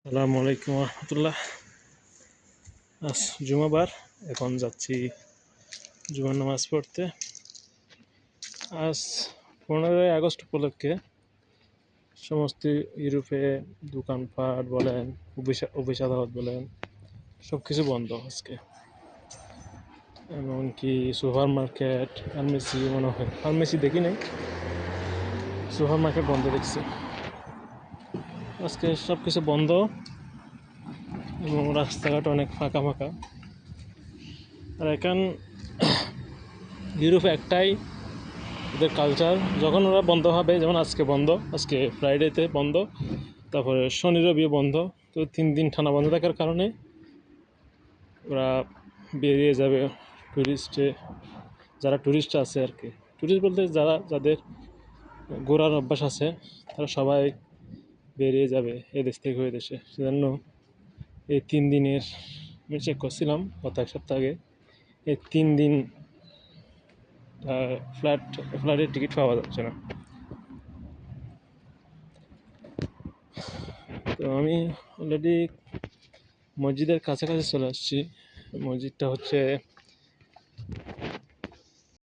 আসসালামু আলাইকুম রহমতুল্লাহ। আজ জুমাবার, এখন যাচ্ছি জুমার নামাজ পড়তে। আজ 15ই আগস্ট উপলক্ষে সমস্ত ইউরোপে দোকানপাট বলেন, অফিস আদালত বলেন, সব কিছু বন্ধ আজকে। এমনকি সুপার মার্কেট, ফার্মেসি, মনে হয় ফার্মেসি দেখি নাই, সুপার মার্কেট বন্ধ দেখছি আজকে। সব কিছু বন্ধ এবং রাস্তাঘাট অনেক ফাঁকা ফাঁকা। আর এখন ইউরোপে একটাই ওদের কালচার, যখন ওরা বন্ধ হবে, যেমন আজকে বন্ধ, আজকে ফ্রাইডেতে বন্ধ, তারপরে শনি রবিও বন্ধ। তো 3 দিন টানা বন্ধ থাকার কারণে ওরা বেরিয়ে যাবে ট্যুরিস্টে, যারা ট্যুরিস্ট আছে আর কি। ট্যুরিস্ট বলতে যাদের ঘোরার অভ্যাস আছে, তারা সবাই বেরিয়ে যাবে এদেশ থেকে ওই দেশে। সেজন্য এই 3 দিনের আমি চেক করছিলাম গত এক সপ্তাহ আগে, এই 3 দিন ফ্লাইটের টিকিট পাওয়া যাচ্ছে না। তো আমি অলরেডি মসজিদের কাছাকাছি চলে আসছি। মসজিদটা হচ্ছে